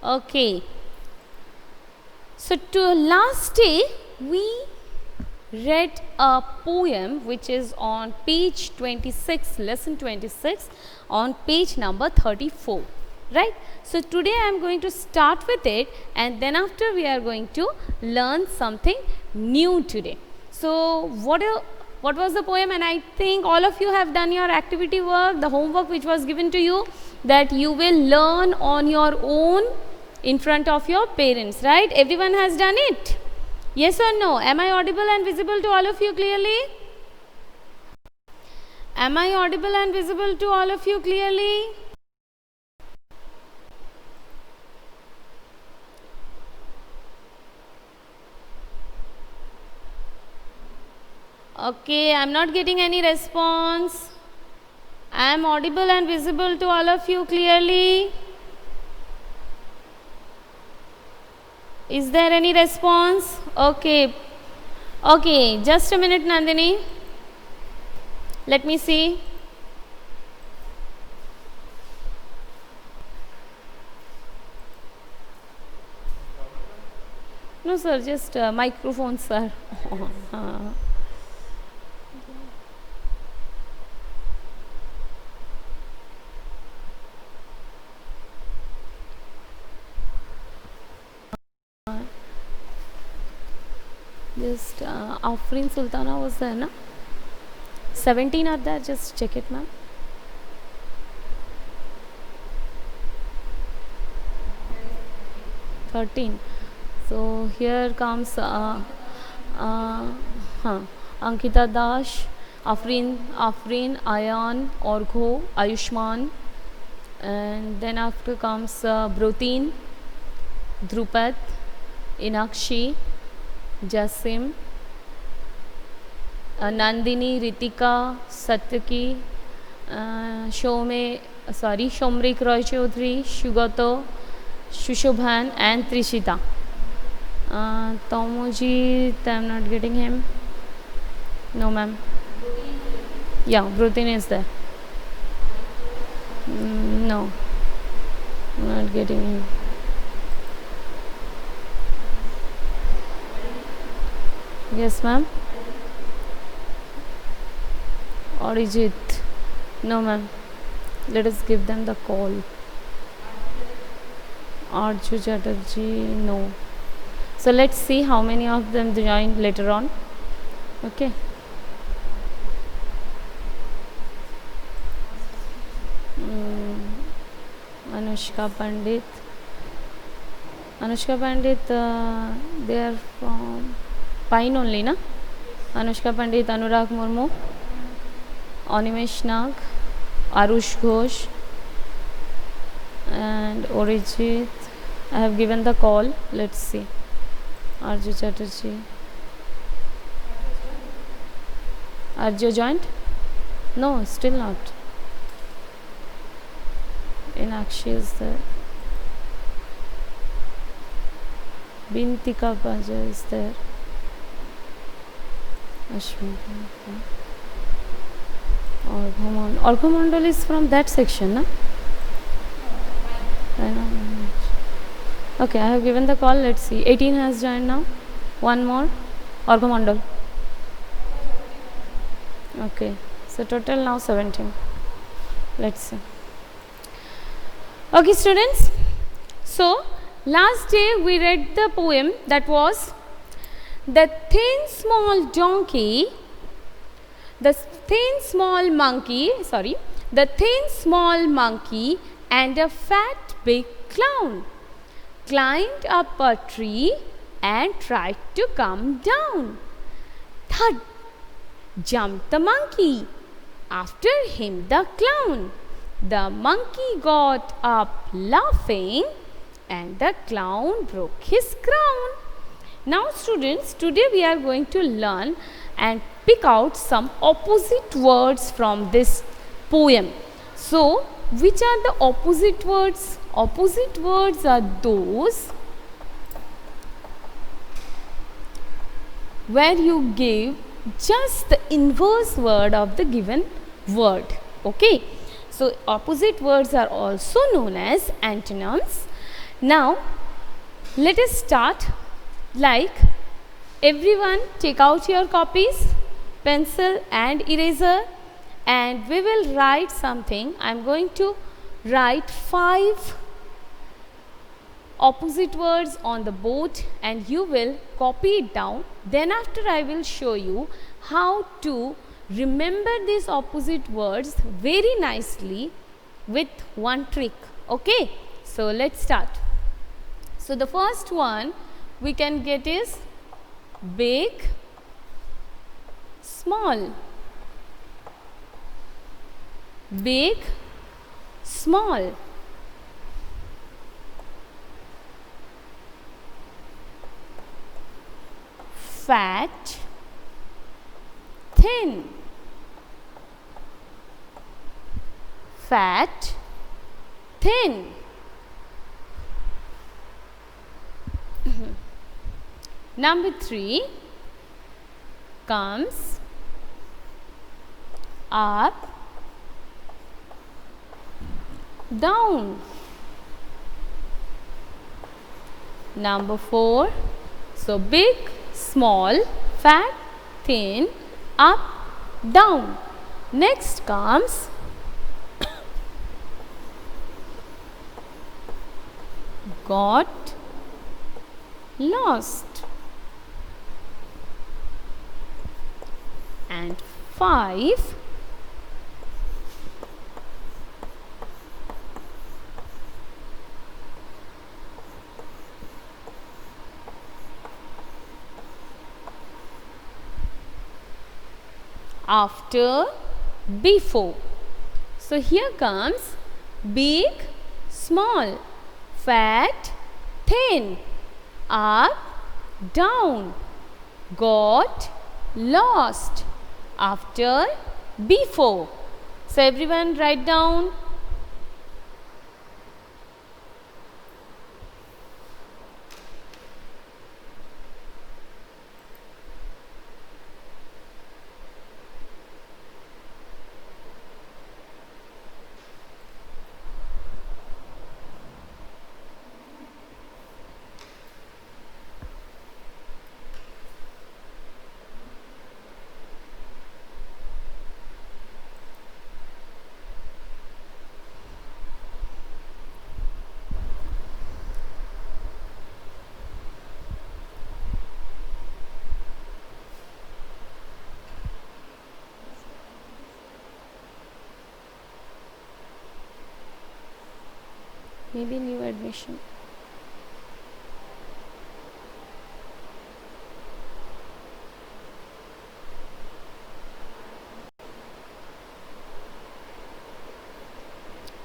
Okay. So last day we read a poem which is on page 26, lesson 26, on page number 34, right? So today I am going to start with it, and then after we are going to learn something new today. So what was the poem? And I think all of you have done your activity work, the homework which was given to you, that you will learn on your own in front of your parents, right? Everyone has done it? Yes or no? Am I audible and visible to all of you clearly? Am I audible and visible to all of you clearly? Okay, I am not getting any response. I am audible and visible to all of you clearly. Is there any response? Okay. Okay, just a minute, Nandini. Let me see. No, sir, just microphone, sir. Just Afreen Sultana was there, na? 17 are there, just check it, ma'am. Thirteen. So here comes Ankita Dash, Afreen, Ayan, Orgho, Ayushman, and then after comes Brutin, Drupad, Inakshi, Jasim, Nandini, Ritika, Satyaki, Shomrik Roy Chaudhary, Shugato, Shushobhan, and Trishita. Tomoji, I am not getting him. No, ma'am. Yeah, Brutin is there. No, not getting him. Yes, ma'am. Arijit. No, ma'am. Let us give them the call. Arju Chatterjee. No. So let's see how many of them join later on. Okay. Anushka Pandit. They are from Pine only, na? Anushka Pandit, Anurag Murmu, Animesh Nag, Arush Ghosh, and Orijit. I have given the call. Let's see. Arju Chatterjee. Arju joined? No, still not. Inakshi is there. Bintika Paja is there. Ashwin. Orgho Mandal is from that section, na? Okay, I have given the call. Let's see. 18 has joined now. One more. Orgho Mandal. Okay. So total now 17. Let's see. Okay, students. So last day we read the poem that was the thin small monkey and a fat big clown climbed up a tree and tried to come down. Thud! Jumped the monkey. After him the clown. The monkey got up laughing and the clown broke his crown. Now students, today we are going to learn and pick out some opposite words from this poem. So, which are the opposite words? Opposite words are those where you give just the inverse word of the given word. Okay. So, opposite words are also known as antonyms. Now let us start. Like, everyone take out your copies, pencil and eraser, and we will write something. I am going to write 5 opposite words on the board and you will copy it down. Then after I will show you how to remember these opposite words very nicely with one trick. Okay, so let's start. So the first one we can get is big, small. Big, small. Fat, thin. Fat, thin. Number 3 comes up, down. Number 4, so big, small, fat, thin, up, down. Next comes got, lost. And 5, after, before. So here comes big, small, fat, thin, up, down, got, lost, after, before. So everyone write down. Maybe new admission.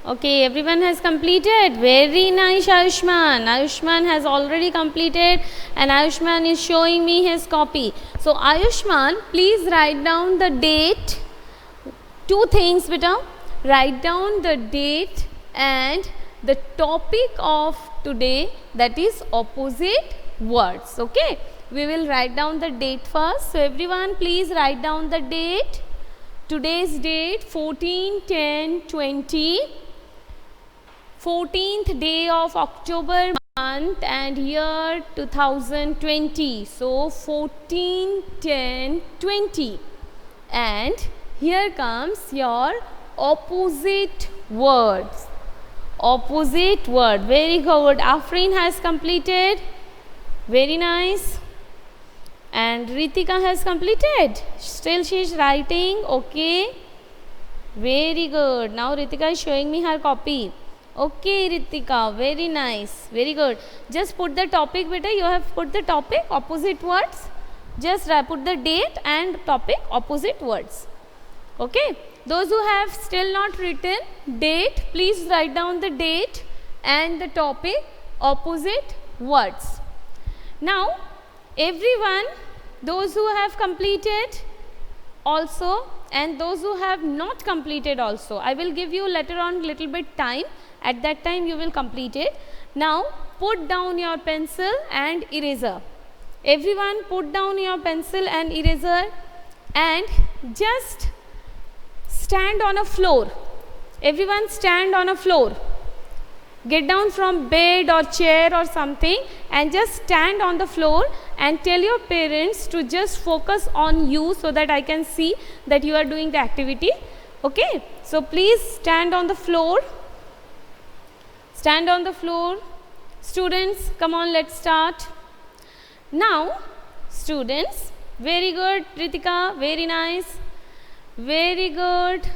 Okay, everyone has completed. Very nice, Ayushman. Ayushman has already completed and Ayushman is showing me his copy. So Ayushman, please write down the date. 2 things, beta. Write down the date and the topic of today, that is opposite words. Okay, we will write down the date first. So everyone please write down the date. Today's date 14/10/20, 14th day of October month and year 2020. So 14/10/20, and here comes your opposite words. Opposite word. Very good. Afreen has completed. Very nice. And Ritika has completed. Still she is writing. Okay. Very good. Now Ritika is showing me her copy. Okay, Ritika. Very nice. Very good. Just put the topic, beta. You have put the topic, opposite words. Just put the date and topic, opposite words. Okay. Those who have still not written date, please write down the date and the topic, opposite words. Now, everyone, those who have completed also and those who have not completed also, I will give you later on little bit time. At that time you will complete it. Now, put down your pencil and eraser. Everyone put down your pencil and eraser and just stand on a floor. Everyone stand on a floor. get down from bed or chair or something and just stand on the floor and tell your parents to just focus on you so that I can see that you are doing the activity. Okay, so please stand on the floor. Stand on the floor. Students, come on, let's start. Now, students, very good, Ritika, very nice, very good.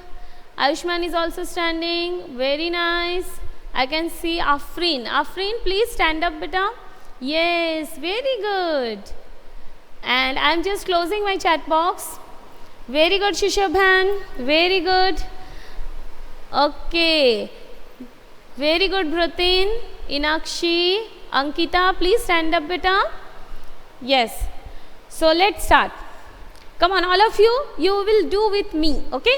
Ayushman is also standing, very nice. I can see Afreen. Afreen, please stand up, beta. Yes, very good. And I am just closing my chat box. Very good, Shishobhan. Very good. Okay. Very good, Brutin, Inakshi, Ankita. Please stand up, beta. Yes. So let's start. Come on, all of you. You will do with me. Okay.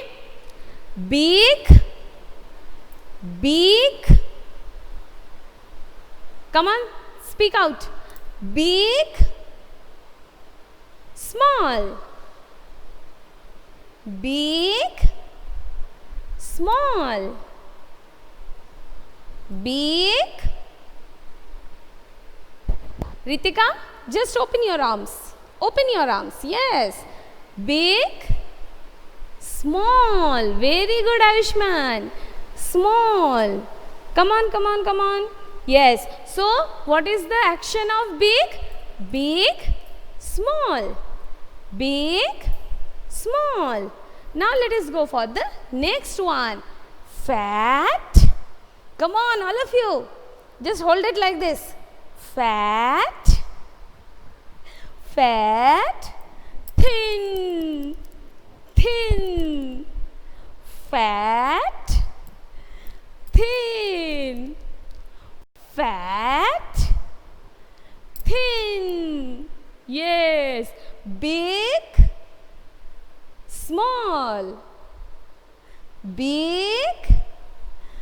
Big. Big. Come on, speak out. Big, small. Big, small. Big. Ritika, just open your arms. Open your arms. Yes. Big, small. Very good, Ayushman. Small. Come on, come on, come on. Yes. So, what is the action of big? Big, small. Big, small. Now, let us go for the next one. Fat. Come on, all of you. Just hold it like this. Fat. Fat. Thin. Thin. Fat. Thin. Fat, thin. Yes. Big, small. Big,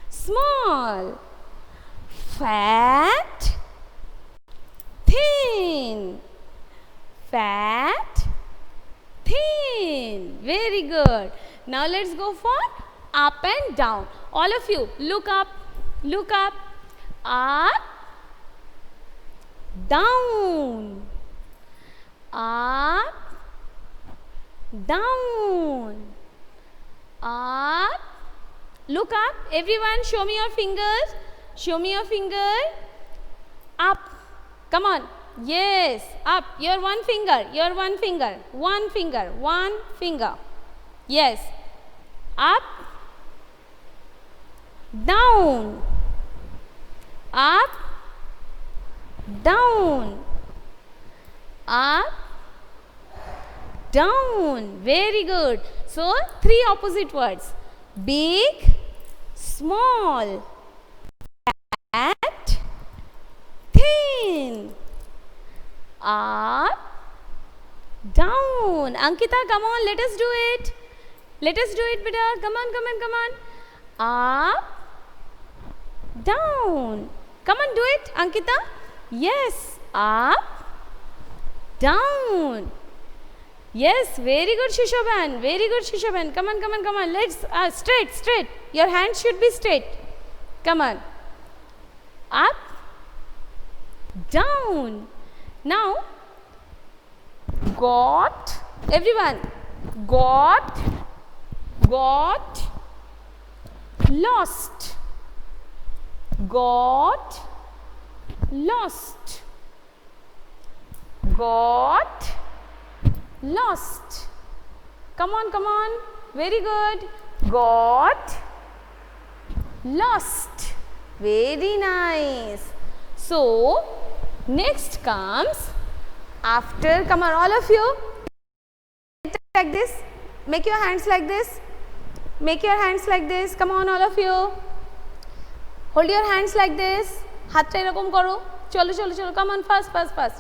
small. Fat, thin. Fat, thin. Very good. Now let's go for up and down. All of you, look up. Look up. Up, down, up, down, up. Look up, everyone, show me your fingers. Show me your finger. Up. Come on. Yes, up. Your one finger. Your one finger. One finger. One finger. Yes. Up, down. Up, down, up, down. Very good. So, three opposite words. Big, small, fat, thin. Up, down. Ankita, come on, let us do it. Let us do it, beta. Come on, come on, come on. Up, down. Come on, do it, Ankita. Yes. Up, down. Yes, very good, Shishobhan. Very good, Shishobhan. Come on, come on, come on. Let's straight, straight. Your hands should be straight. Come on. Up, down. Now, got. Everyone. Got. Lost. Got, lost. Got, lost. Come on, come on. Very good. Got, lost. Very nice. So, next comes after. Come on, all of you. Like this. Make your hands like this. Make your hands like this. Come on, all of you. Hold your hands like this. হাতটা এরকম করো. চলো চলো চলো. Come on, fast, fast, fast.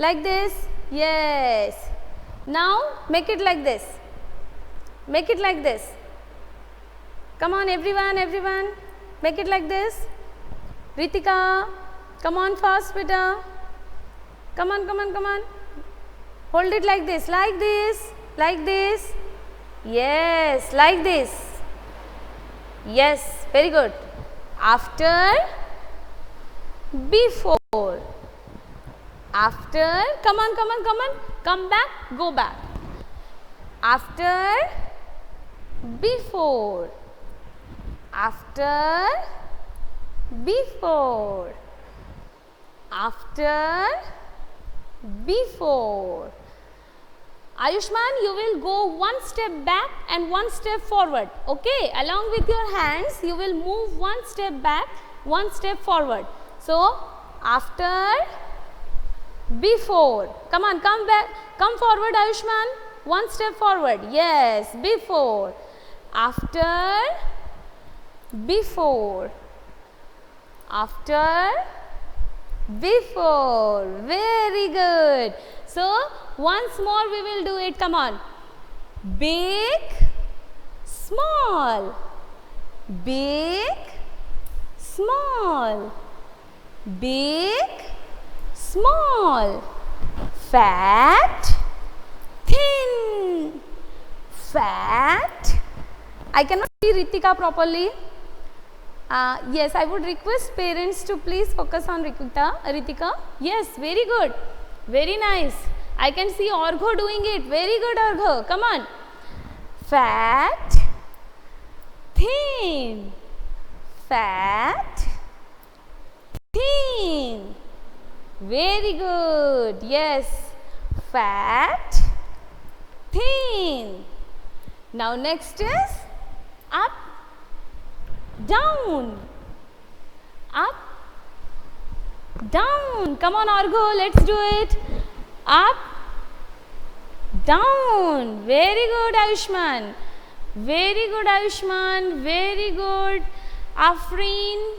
Like this. Yes. Now make it like this. Make it like this. Come on, everyone, everyone. Make it like this. Ritika, come on, fast, beta. Come on, come on, come on. Hold it like this, like this, like this. Yes, like this. Yes, very good. After, before. After, come on, come on, come on. Come back, go back. After, before. After, before. After, before. Ayushman, you will go one step back and one step forward. Okay, along with your hands, you will move one step back, one step forward. So, after, before. Come on, come back, come forward, Ayushman. One step forward. Yes, before. After, before. After, before. Very good. So, once more we will do it. Come on. Big, small. Big, small. Big, small. Fat, thin. Fat. I cannot see Ritika properly. Yes, I would request parents to please focus on Ritika. Yes, very good. Very nice. I can see Orgho doing it. Very good, Orgho. Come on. Fat, thin. Fat, thin. Very good. Yes. Fat, thin. Now next is up, down. Up, down. Come on, Orgho, let's do it. Up, down. Very good, Ayushman. Very good, Ayushman. Very good, Afreen.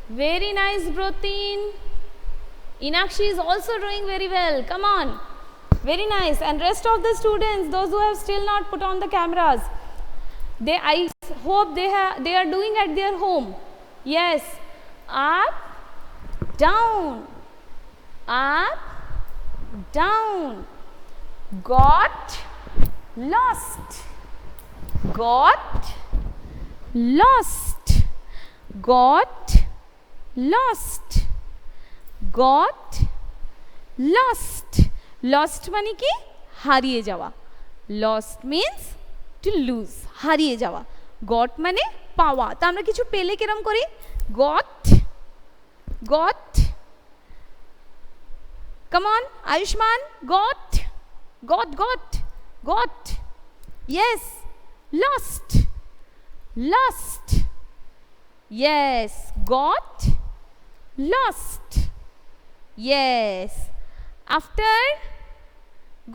Very nice, Brotin. Inakshi is also doing very well. Come on. Very nice. And rest of the students, those who have still not put on the cameras, I hope they are doing at their home. Yes. Up, down. Up, down. Got, lost. Got, lost. Got, lost. Got, lost. Lost মানে কি? হারিয়ে যাওয়া. Lost means to lose. হারিয়ে যাওয়া. Got মানে পাওয়া. তা আমরা কিছু পেলে কিরকম করি? Got, got. Come on, Ayushman. Got, got, got, got. Yes. Lost, lost. Yes. Got, lost. Yes. After,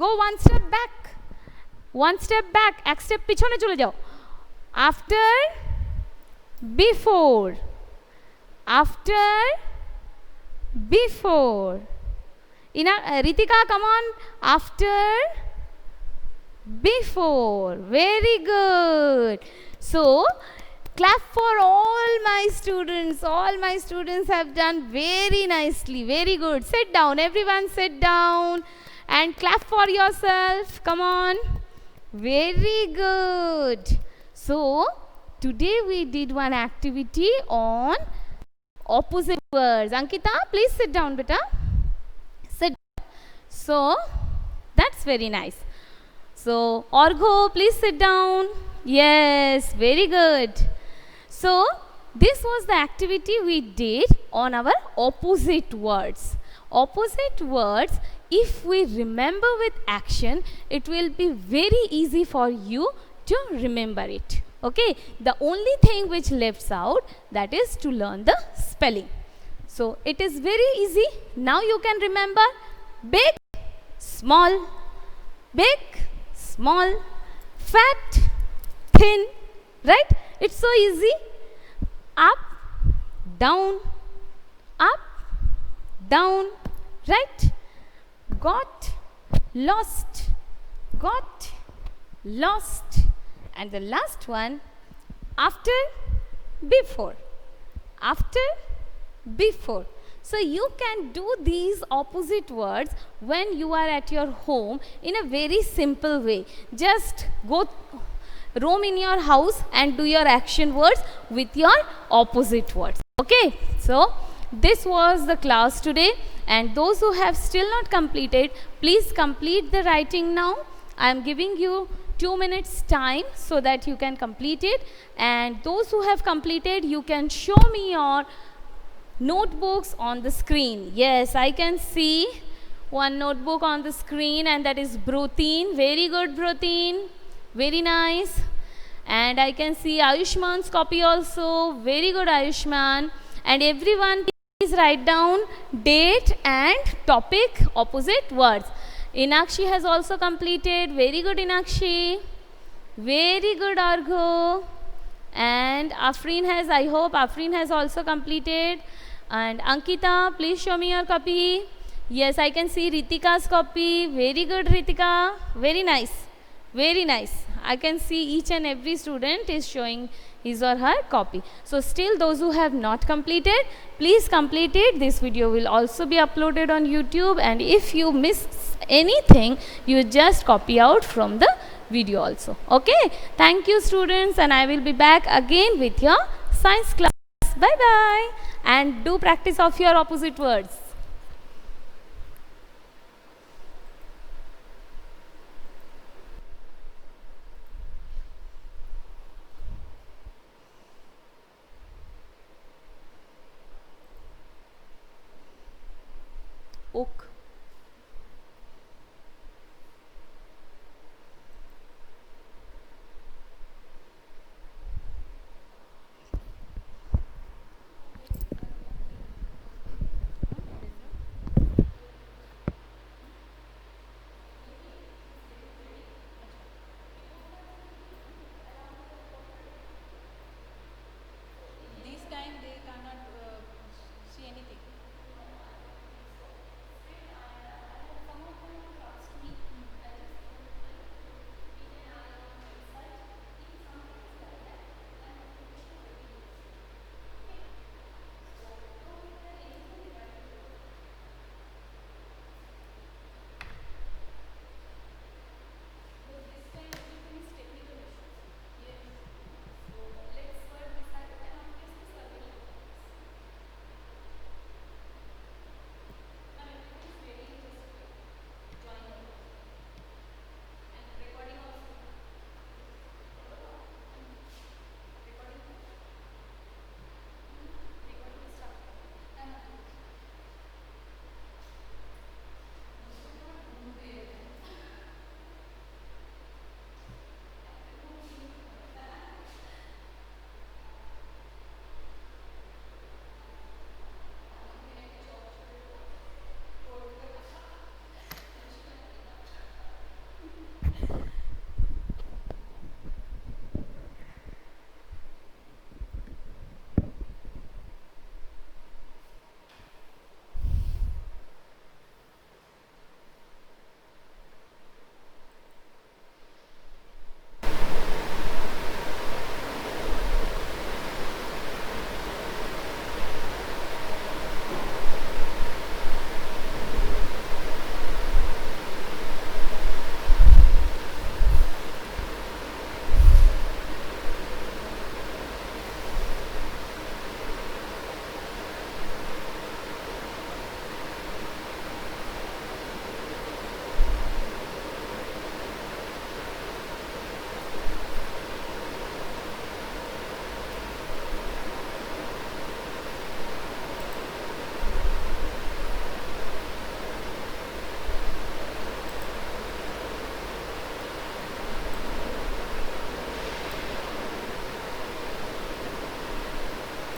go one step back. One step back. এক step পিছনে চলে যাও. After, before. After, before. Ritika, come on. After, before. Very good. So, clap for all my students. All my students have done very nicely. Very good. Sit down. Everyone sit down and clap for yourself. Come on. Very good. So, today we did one activity on opposite words. Ankita, please sit down, beta. Sit down. So, that's very nice. So, Orgho, please sit down. Yes, very good. So, this was the activity we did on our opposite words. Opposite words, if we remember with action, it will be very easy for you to remember it. Okay, the only thing which left out, that is to learn the spelling. So, it is very easy. Now you can remember big, small, big, small, fat, thin, right? It's so easy. Up, down, up, down, right? Got, lost, got, lost. And the last one, after, before. After, before. So, you can do these opposite words when you are at your home in a very simple way. Just go roam in your house and do your action words with your opposite words. Okay, so this was the class today, and those who have still not completed, please complete the writing now. I am giving you 2 minutes time so that you can complete it, and those who have completed, you can show me your notebooks on the screen. Yes, I can see one notebook on the screen, and that is Broteen. Very good, Broteen. Very nice. And I can see Ayushman's copy also. Very good, Ayushman. And everyone, please write down date and topic, opposite words. Inakshi has also completed. Very good, Inakshi. Very good, Argho. And Afreen has, I hope Afreen has also completed. And Ankita, please show me your copy. Yes, I can see Ritika's copy. Very good, Ritika. Very nice. Very nice. I can see each and every student is showing his or her copy. So still those who have not completed, please complete it. This video will also be uploaded on YouTube, and if you miss anything, you just copy out from the video also. Okay. Thank you, students, and I will be back again with your science class. Bye bye, and do practice of your opposite words. Oak.